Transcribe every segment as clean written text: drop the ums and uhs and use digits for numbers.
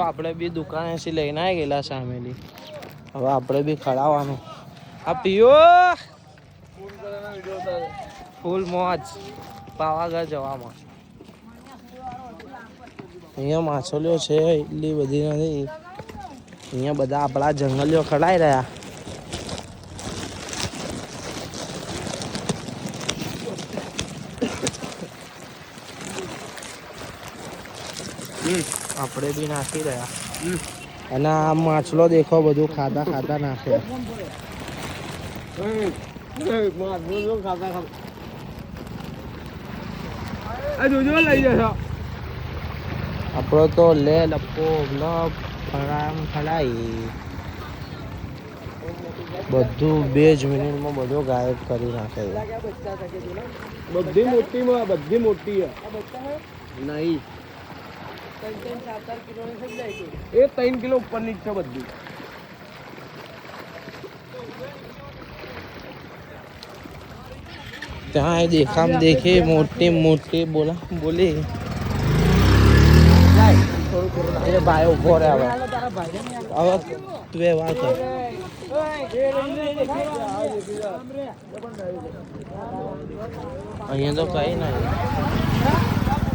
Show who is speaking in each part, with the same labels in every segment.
Speaker 1: આપણે બી દુકાનેથી લઈને આવી ગયેલા સામેથી. હવે આપણે બી ખડાવવાનું. આ પીયો ફૂલ મોજ પાવાગઢ જવામાં. અહીંયા માછલીઓ છે એટલી બધી નથી. અહીંયા બધા આપણા જંગલીઓ ખડાઈ રહ્યા. આપણે બી નાખી રહ્યા. અને આ માછલો દેખો બધું ખાતા ખાતા નાખે. આપણો તો લે લપો લપ ખડાઈ બધું 2 જ મિનિટમાં બધું ગાયબ કરી નાખે.
Speaker 2: બધી મોટી નહીં એ 3 કિલો ઉપરની છે બધી.
Speaker 1: ત્યાં દેખામ દેખી મોટી મોટી બોલી ભાઈ ઉભો રહે. હવે તું એ વાત કર. અહીંયા તો કઈ નહીં.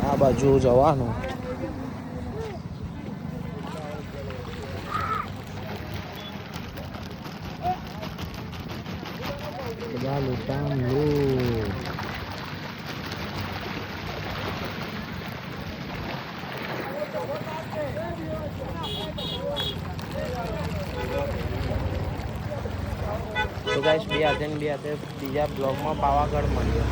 Speaker 1: આ બાજુ જવાનું. બધા લૂંટામ લૂંટ. તો ગાઈસ બીજા બ્લોગમાં પાવાગઢ મળ્યો.